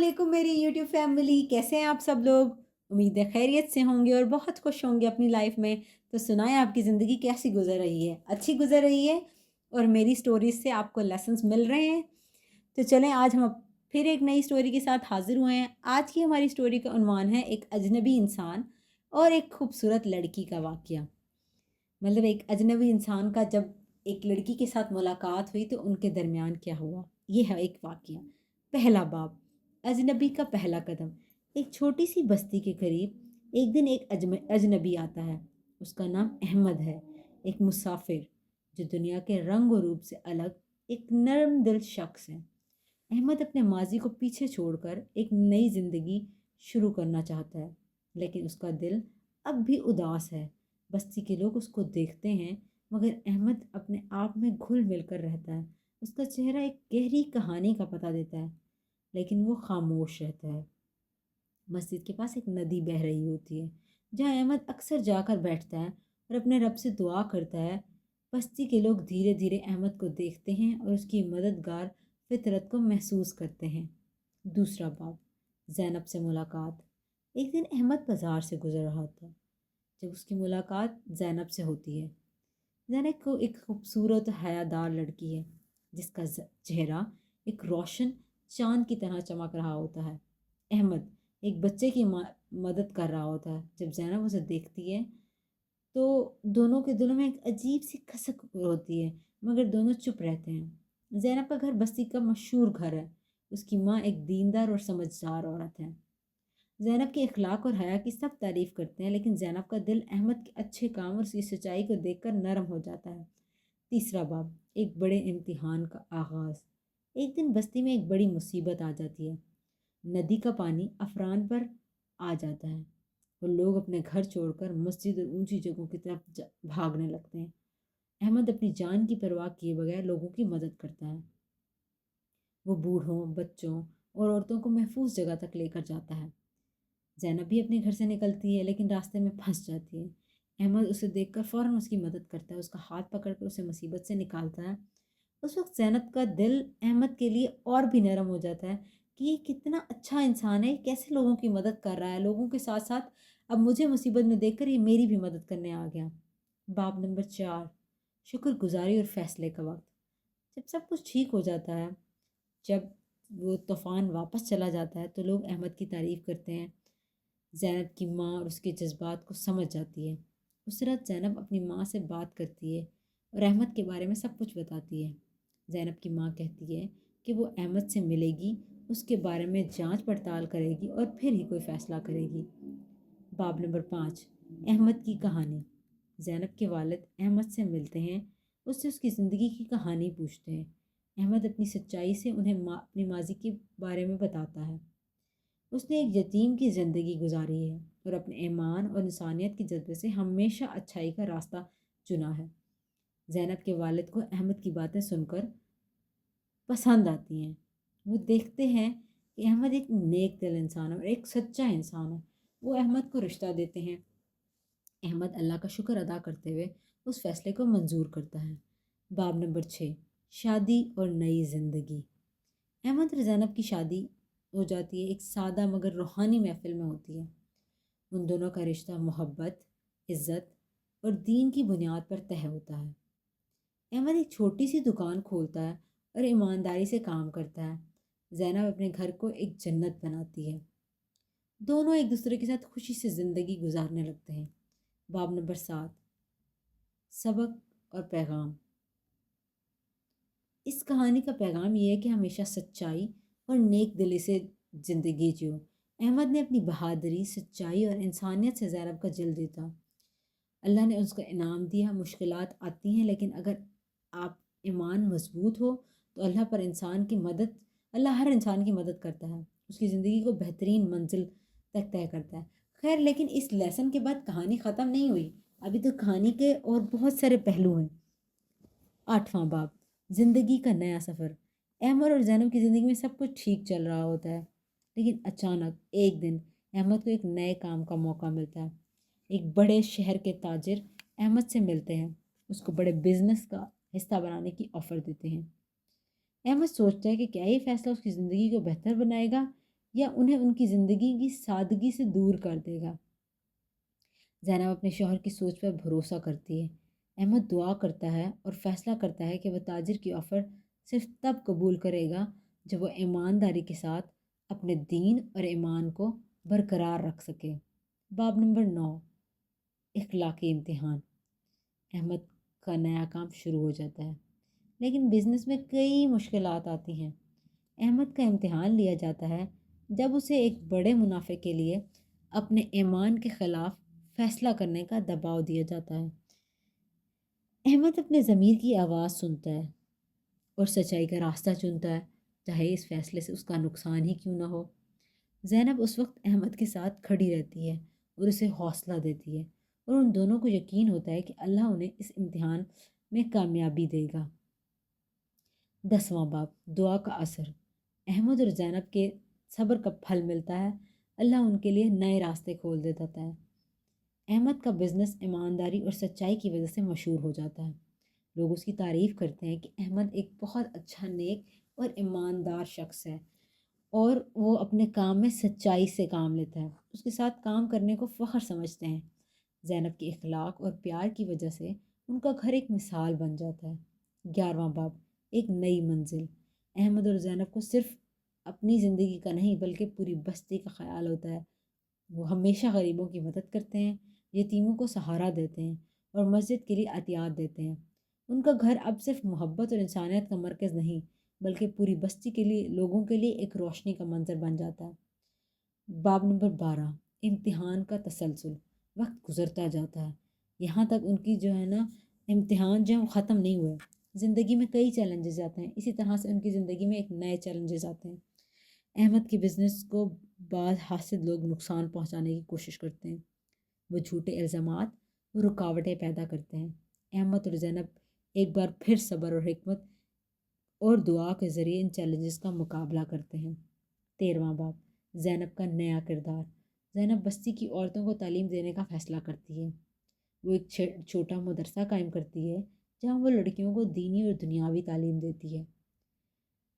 अलैकुम मेरी YouTube family, कैसे हैं आप सब लोग। उम्मीद है खैरियत से होंगे और बहुत खुश होंगे अपनी लाइफ में। तो सुनाएं आपकी ज़िंदगी कैसी गुजर रही है, अच्छी गुजर रही है और मेरी स्टोरीज से आपको लेसन्स मिल रहे हैं। तो चलें, आज हम फिर एक नई स्टोरी के साथ हाजिर हुए हैं। आज की हमारी स्टोरी का उन्वान है एक अजनबी इंसान और एक खूबसूरत लड़की का वाक़या। मतलब एक अजनबी इंसान का जब एक लड़की के साथ मुलाकात हुई तो उनके दरमियान क्या हुआ, ये है एक वाक़या। पहला बाब, अजनबी का पहला कदम। एक छोटी सी बस्ती के करीब एक दिन एक अजनबी आता है। उसका नाम अहमद है, एक मुसाफिर जो दुनिया के रंग और रूप से अलग एक नरम दिल शख्स है। अहमद अपने माजी को पीछे छोड़कर एक नई ज़िंदगी शुरू करना चाहता है, लेकिन उसका दिल अब भी उदास है। बस्ती के लोग उसको देखते हैं, मगर अहमद अपने आप में घुल मिल कर रहता है। उसका चेहरा एक गहरी कहानी का पता देता है, लेकिन वो खामोश रहता है। मस्जिद के पास एक नदी बह रही होती है, जहाँ अहमद अक्सर जाकर बैठता है और अपने रब से दुआ करता है। बस्ती के लोग धीरे धीरे अहमद को देखते हैं और उसकी मददगार फितरत को महसूस करते हैं। दूसरा बाब, ज़ैनब से मुलाकात। एक दिन अहमद बाजार से गुजर रहा था जब उसकी मुलाकात ज़ैनब से होती है। ज़ैनब को एक खूबसूरत हयादार लड़की है, जिसका चेहरा एक रोशन चांद की तरह चमक रहा होता है। अहमद एक बच्चे की मदद कर रहा होता है। जब ज़ैनब उसे देखती है तो दोनों के दिलों में एक अजीब सी खसक होती है, मगर दोनों चुप रहते हैं। ज़ैनब का घर बस्ती का मशहूर घर है। उसकी माँ एक दीनदार और समझदार औरत है। ज़ैनब के इखलाक और हया की सब तारीफ़ करते हैं, लेकिन ज़ैनब का दिल अहमद के अच्छे काम और उसकी सच्चाई को देखकर नरम हो जाता है। तीसरा बाब, एक बड़े इम्तिहान का आगाज़। एक दिन बस्ती में एक बड़ी मुसीबत आ जाती है। नदी का पानी अफरान पर आ जाता है और लोग अपने घर छोड़कर मस्जिद और ऊंची जगहों की तरफ भागने लगते हैं। अहमद अपनी जान की परवाह किए बगैर लोगों की मदद करता है। वो बूढ़ों, बच्चों और औरतों को महफूज जगह तक लेकर जाता है। ज़ैनब भी अपने घर से निकलती है, लेकिन रास्ते में फंस जाती है। अहमद उसे देखकर फ़ौरन उसकी मदद करता है, उसका हाथ पकड़कर उसे मुसीबत से निकालता है। उस वक्त ज़ैनब का दिल अहमद के लिए और भी नरम हो जाता है कि ये कितना अच्छा इंसान है, ये कैसे लोगों की मदद कर रहा है। लोगों के साथ साथ अब मुझे मुसीबत में देखकर ये मेरी भी मदद करने आ गया। बाब नंबर 4, शुक्रगुजारी और फैसले का वक्त। जब सब कुछ ठीक हो जाता है, जब वो तूफ़ान वापस चला जाता है, तो लोग अहमद की तारीफ़ करते हैं। ज़ैनब की माँ और उसके जज्बात को समझ जाती है। उस रात ज़ैनब अपनी माँ से बात करती है और अहमद के बारे में सब कुछ बताती है। ज़ैनब की माँ कहती है कि वो अहमद से मिलेगी, उसके बारे में जांच पड़ताल करेगी और फिर ही कोई फ़ैसला करेगी। बाब नंबर 5, अहमद की कहानी। ज़ैनब के वालिद अहमद से मिलते हैं, उससे उसकी ज़िंदगी की कहानी पूछते हैं। अहमद अपनी सच्चाई से उन्हें अपनी माजी के बारे में बताता है। उसने एक यतीम की ज़िंदगी गुजारी है और अपने ईमान और इंसानियत के जज्बे से हमेशा अच्छाई का रास्ता चुना है। ज़ैनब के वालिद को अहमद की बातें सुनकर पसंद आती हैं। वो देखते हैं कि अहमद एक नेक दिल इंसान है और एक सच्चा इंसान है। वो अहमद को रिश्ता देते हैं। अहमद अल्लाह का शुक्र अदा करते हुए उस फैसले को मंजूर करता है। बाब नंबर 6, शादी और नई ज़िंदगी। अहमद और ज़ैनब की शादी हो जाती है, एक सादा मगर रूहानी महफिल में होती है। उन दोनों का रिश्ता मोहब्बत, इज़्ज़त और दीन की बुनियाद पर तय होता है। अहमद एक छोटी सी दुकान खोलता है और ईमानदारी से काम करता है। ज़ैनब अपने घर को एक जन्नत बनाती है। दोनों एक दूसरे के साथ खुशी से ज़िंदगी गुजारने लगते हैं। बाब नंबर 7, सबक और पैगाम। इस कहानी का पैगाम ये है कि हमेशा सच्चाई और नेक दिली से ज़िंदगी जियो। अहमद ने अपनी बहादुरी, सच्चाई और इंसानियत से ज़ैनब का दिल जीता। अल्लाह ने उसका इनाम दिया। मुश्किलात आती हैं, लेकिन अगर आप ईमान मजबूत हो तो अल्लाह हर इंसान की मदद करता है, उसकी ज़िंदगी को बेहतरीन मंजिल तक तय करता है। खैर, लेकिन इस लेसन के बाद कहानी ख़त्म नहीं हुई। अभी तो कहानी के और बहुत सारे पहलू हैं। 8वां बाब, ज़िंदगी का नया सफ़र। अहमद और ज़ैनब की ज़िंदगी में सब कुछ ठीक चल रहा होता है, लेकिन अचानक एक दिन अहमद को एक नए काम का मौका मिलता है। एक बड़े शहर के ताजिर अहमद से मिलते हैं, उसको बड़े बिजनेस का हिस्सा बनाने की ऑफ़र देते हैं। अहमद सोचता है कि क्या ये फ़ैसला उसकी ज़िंदगी को बेहतर बनाएगा یا انہیں ان کی زندگی کی سادگی سے دور کر دے گا۔ زینب اپنے شوہر کی سوچ پر بھروسہ کرتی ہے۔ احمد دعا کرتا ہے اور فیصلہ کرتا ہے کہ وہ تاجر کی آفر صرف تب قبول کرے گا جب وہ ایمانداری کے ساتھ اپنے دین اور ایمان کو برقرار رکھ سکے۔ باب نمبر 9، اخلاقی امتحان۔ احمد کا نیا کام شروع ہو جاتا ہے، لیکن بزنس میں کئی مشکلات آتی ہیں۔ احمد کا امتحان لیا جاتا ہے جب اسے ایک بڑے منافع کے لیے اپنے ایمان کے خلاف فیصلہ کرنے کا دباؤ دیا جاتا ہے۔ احمد اپنے ضمیر کی آواز سنتا ہے اور سچائی کا راستہ چنتا ہے، چاہے اس فیصلے سے اس کا نقصان ہی کیوں نہ ہو۔ زینب اس وقت احمد کے ساتھ کھڑی رہتی ہے اور اسے حوصلہ دیتی ہے، اور ان دونوں کو یقین ہوتا ہے کہ اللہ انہیں اس امتحان میں کامیابی دے گا۔ 10واں باب، دعا کا اثر۔ احمد اور زینب کے صبر کا پھل ملتا ہے، اللہ ان کے لیے نئے راستے کھول دیتا ہے۔ احمد کا بزنس ایمانداری اور سچائی کی وجہ سے مشہور ہو جاتا ہے۔ لوگ اس کی تعریف کرتے ہیں کہ احمد ایک بہت اچھا، نیک اور ایماندار شخص ہے، اور وہ اپنے کام میں سچائی سے کام لیتا ہے۔ اس کے ساتھ کام کرنے کو فخر سمجھتے ہیں۔ زینب کے اخلاق اور پیار کی وجہ سے ان کا گھر ایک مثال بن جاتا ہے۔ 11واں باب، ایک نئی منزل۔ احمد اور زینب کو صرف اپنی زندگی کا نہیں بلکہ پوری بستی کا خیال ہوتا ہے۔ وہ ہمیشہ غریبوں کی مدد کرتے ہیں، یتیموں کو سہارا دیتے ہیں اور مسجد کے لیے عطیات دیتے ہیں۔ ان کا گھر اب صرف محبت اور انسانیت کا مرکز نہیں بلکہ پوری بستی کے لیے، لوگوں کے لیے ایک روشنی کا منظر بن جاتا ہے۔ باب نمبر 12، امتحان کا تسلسل۔ وقت گزرتا جاتا ہے، یہاں تک ان کی امتحان جو ہے وہ ختم نہیں ہوئے۔ زندگی میں کئی چیلنجز آتے ہیں، اسی طرح سے ان کی زندگی میں ایک نئے چیلنجز آتے ہیں۔ احمد کے بزنس کو بعض حاسد لوگ نقصان پہنچانے کی کوشش کرتے ہیں۔ وہ جھوٹے الزامات و رکاوٹیں پیدا کرتے ہیں۔ احمد اور زینب ایک بار پھر صبر اور حکمت اور دعا کے ذریعے ان چیلنجز کا مقابلہ کرتے ہیں۔ 13واں باب، زینب کا نیا کردار۔ زینب بستی کی عورتوں کو تعلیم دینے کا فیصلہ کرتی ہے۔ وہ ایک چھوٹا مدرسہ قائم کرتی ہے جہاں وہ لڑکیوں کو دینی اور دنیاوی تعلیم دیتی ہے۔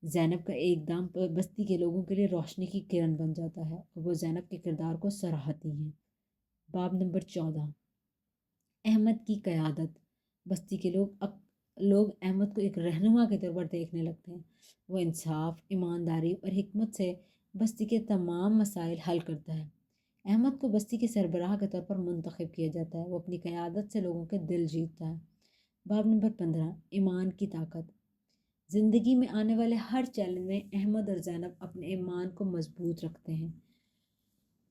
زینب کا ایک دام بستی کے لوگوں کے لیے روشنی کی کرن بن جاتا ہے، اور وہ زینب کے کردار کو سراہتی ہیں۔ باب نمبر 14، احمد کی قیادت۔ بستی کے لوگ احمد کو ایک رہنما کے طور پر دیکھنے لگتے ہیں۔ وہ انصاف، ایمانداری اور حکمت سے بستی کے تمام مسائل حل کرتا ہے۔ احمد کو بستی کے سربراہ کے طور پر منتخب کیا جاتا ہے۔ وہ اپنی قیادت سے لوگوں کے دل جیتتا ہے۔ باب نمبر 15، ایمان کی طاقت۔ زندگی میں آنے والے ہر چیلنج میں احمد اور زینب اپنے ایمان کو مضبوط رکھتے ہیں۔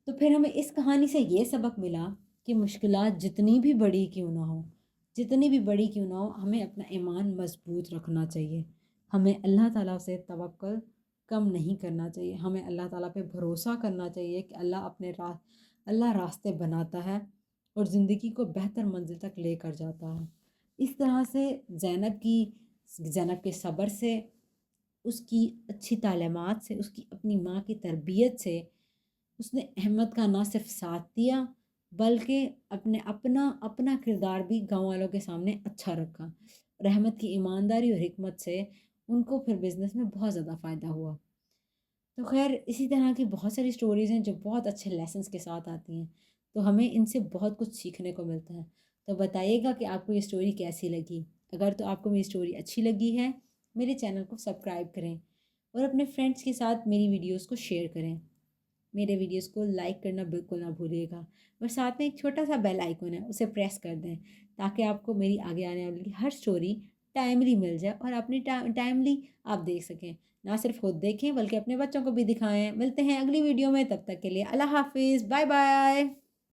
تو پھر ہمیں اس کہانی سے یہ سبق ملا کہ مشکلات جتنی بھی بڑی کیوں نہ ہو، ہمیں اپنا ایمان مضبوط رکھنا چاہیے۔ ہمیں اللہ تعالیٰ سے توکل کم نہیں کرنا چاہیے۔ ہمیں اللہ تعالیٰ پہ بھروسہ کرنا چاہیے کہ اللہ راستے بناتا ہے اور زندگی کو بہتر منزل تک لے کر جاتا ہے۔ اس طرح سے زینب کے صبر سے، اس کی اچھی تعلیمات سے، اس کی اپنی ماں کی تربیت سے، اس نے احمد کا نہ صرف ساتھ دیا بلکہ اپنا کردار بھی گاؤں والوں کے سامنے اچھا رکھا۔ اور احمد کی ایمانداری اور حکمت سے ان کو پھر بزنس میں بہت زیادہ فائدہ ہوا۔ تو خیر، اسی طرح کی بہت ساری سٹوریز ہیں جو بہت اچھے لیسنس کے ساتھ آتی ہیں، تو ہمیں ان سے بہت کچھ سیکھنے کو ملتا ہے۔ تو بتائیے گا کہ آپ کو یہ سٹوری کیسی لگی۔ اگر تو آپ کو میری سٹوری اچھی لگی ہے، میرے چینل کو سبسکرائب کریں اور اپنے فرینڈس کے ساتھ میری ویڈیوز کو شیئر کریں۔ میرے ویڈیوز کو لائک کرنا بالکل نہ بھولیے گا، اور ساتھ میں ایک چھوٹا سا بیل آئیکن ہے، اسے پریس کر دیں تاکہ آپ کو میری آگے آنے والی ہر سٹوری ٹائملی مل جائے اور اپنی ٹائملی آپ دیکھ سکیں۔ نہ صرف خود دیکھیں بلکہ اپنے بچوں کو بھی دکھائیں۔ ملتے ہیں اگلی ویڈیو میں، تب تک کے لیے اللہ حافظ، بائے بائے۔